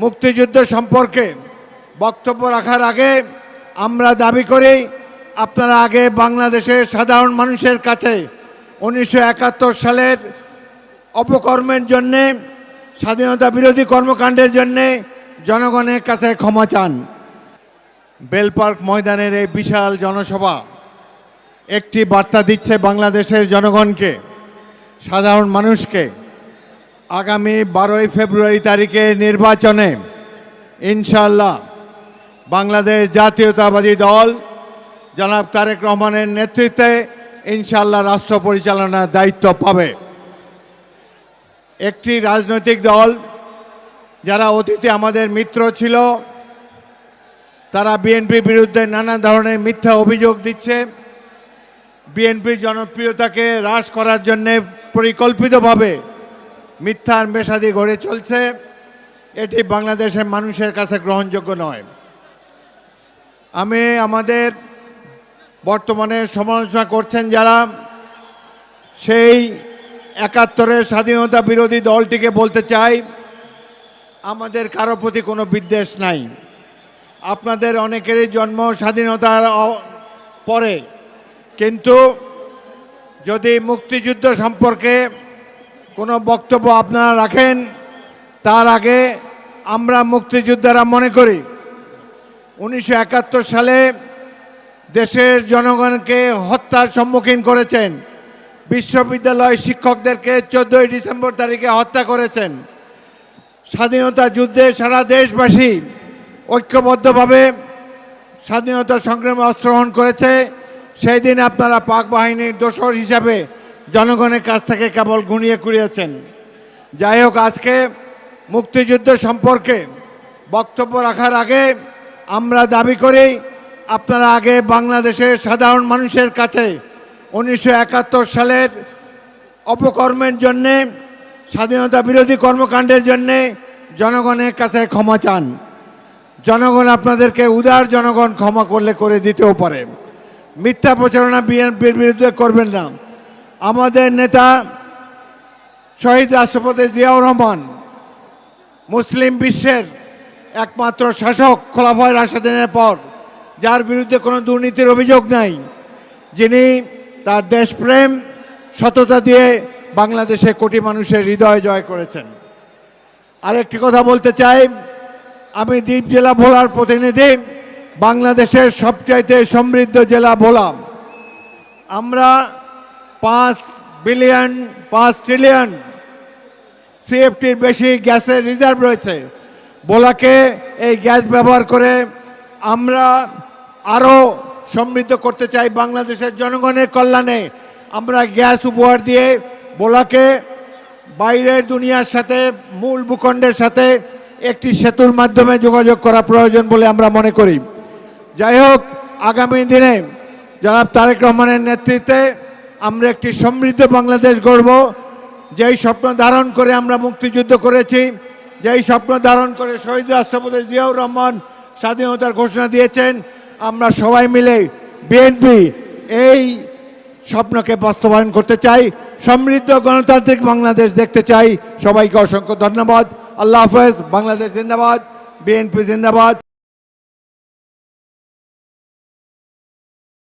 মুক্তিযুদ্ধ সম্পর্কে বক্তব্য রাখার আগে আমরা দাবি করি আপনারা আগে বাংলাদেশের সাধারণ মানুষের কাছে 1971 সালের অপকর্মের জন্যে, স্বাধীনতা বিরোধী কর্মকাণ্ডের জন্যে জনগণের কাছে ক্ষমা চান। বেলপার্ক ময়দানের এই বিশাল জনসভা একটি বার্তা দিচ্ছে বাংলাদেশের জনগণকে, সাধারণ মানুষকে। আগামী 12 ফেব্রুয়ারি তারিখে নির্বাচনে ইনশাআল্লাহ বাংলাদেশ জাতীয়তাবাদী দল জনাব তারেক রহমানের নেতৃত্বে ইনশাআল্লাহ রাষ্ট্র পরিচালনার দায়িত্ব পাবে। একটি রাজনৈতিক দল যারা অতীতে আমাদের মিত্র ছিল, তারা বিএনপির বিরুদ্ধে নানা ধরনের মিথ্যা অভিযোগ দিচ্ছে। বিএনপির জনপ্রিয়তাকে হ্রাস করার জন্যে পরিকল্পিতভাবে মিথ্যার মেশাদি গড়ে চলছে। এটি বাংলাদেশের মানুষের কাছে গ্রহণযোগ্য নয়। আমি আমাদের বর্তমানে সমালোচনা করছেন যারা, সেই 71-এর স্বাধীনতা বিরোধী দলটিকে বলতে চাই, আমাদের কারো প্রতি কোনো বিদ্বেষ নাই। আপনাদের অনেকেরই জন্ম স্বাধীনতার পরে, কিন্তু যদি মুক্তিযুদ্ধ সম্পর্কে কোনো বক্তব্য আপনারা রাখেন, তার আগে আমরা মুক্তিযোদ্ধারা মনে করি 1971 সালে দেশের জনগণকে হত্যার সম্মুখীন করেছেন। বিশ্ববিদ্যালয় শিক্ষকদেরকে 14 ডিসেম্বর তারিখে হত্যা করেছেন। স্বাধীনতা যুদ্ধে সারা দেশবাসী ঐক্যবদ্ধভাবে স্বাধীনতা সংগ্রামে অংশগ্রহণ করেছে। সেই দিন আপনারা পাক বাহিনীর দোসর হিসাবে জনগণের কাছ থেকে কেবল গুনিয়ে কুড়িয়েছেন। যাই হোক, আজকে মুক্তিযুদ্ধ সম্পর্কে বক্তব্য রাখার আগে আমরা দাবি করি আপনারা আগে বাংলাদেশের সাধারণ মানুষের কাছে 1971 সালের অপকর্মের জন্যে, স্বাধীনতা বিরোধী কর্মকাণ্ডের জন্যে জনগণের কাছে ক্ষমা চান। জনগণ আপনাদেরকে, উদার জনগণ ক্ষমা করলে করে দিতেও পারে। মিথ্যা প্রচারণা বিএনপির বিরুদ্ধে করবেন না। আমাদের নেতা শহীদ রাষ্ট্রপতি জিয়াউর রহমান মুসলিম বিশ্বের একমাত্র শাসক খোলাফায়ে রাশেদিনের পর, যার বিরুদ্ধে কোনো দুর্নীতির অভিযোগ নাই, যিনি তার দেশপ্রেম সততা দিয়ে বাংলাদেশে কোটি মানুষের হৃদয় জয় করেছেন। আরেকটি কথা বলতে চাই, আমি দ্বীপ জেলা ভোলার প্রতিনিধি, বাংলাদেশের সবচাইতে সমৃদ্ধ জেলা ভোলা। আমরা 5 ট্রিলিয়ন সিএফটির বেশি গ্যাসের রিজার্ভ রয়েছে। ভোলাকে এই গ্যাস ব্যবহার করে আমরা আরও সমৃদ্ধ করতে চাই। বাংলাদেশের জনগণের কল্যাণে আমরা গ্যাস উপহার দিয়ে ভোলাকে বাইরের দুনিয়ার সাথে, মূল ভূখণ্ডের সাথে একটি সেতুর মাধ্যমে যোগাযোগ করা প্রয়োজন বলে আমরা মনে করি। যাই হোক, আগামী দিনে জনাব তারেক রহমানের নেতৃত্বে আমরা একটি সমৃদ্ধ বাংলাদেশ গড়ব। যেই স্বপ্ন ধারণ করে আমরা মুক্তিযুদ্ধ করেছি, যেই স্বপ্ন ধারণ করে শহীদ রাষ্ট্রপতি জিয়াউর রহমান স্বাধীনতার ঘোষণা দিয়েছেন, আমরা সবাই মিলে বিএনপি এই স্বপ্নকে বাস্তবায়ন করতে চাই। সমৃদ্ধ গণতান্ত্রিক বাংলাদেশ দেখতে চাই। সবাইকে অসংখ্য ধন্যবাদ। আল্লাহ হাফেজ। বাংলাদেশ জিন্দাবাদ। বিএনপি জিন্দাবাদ।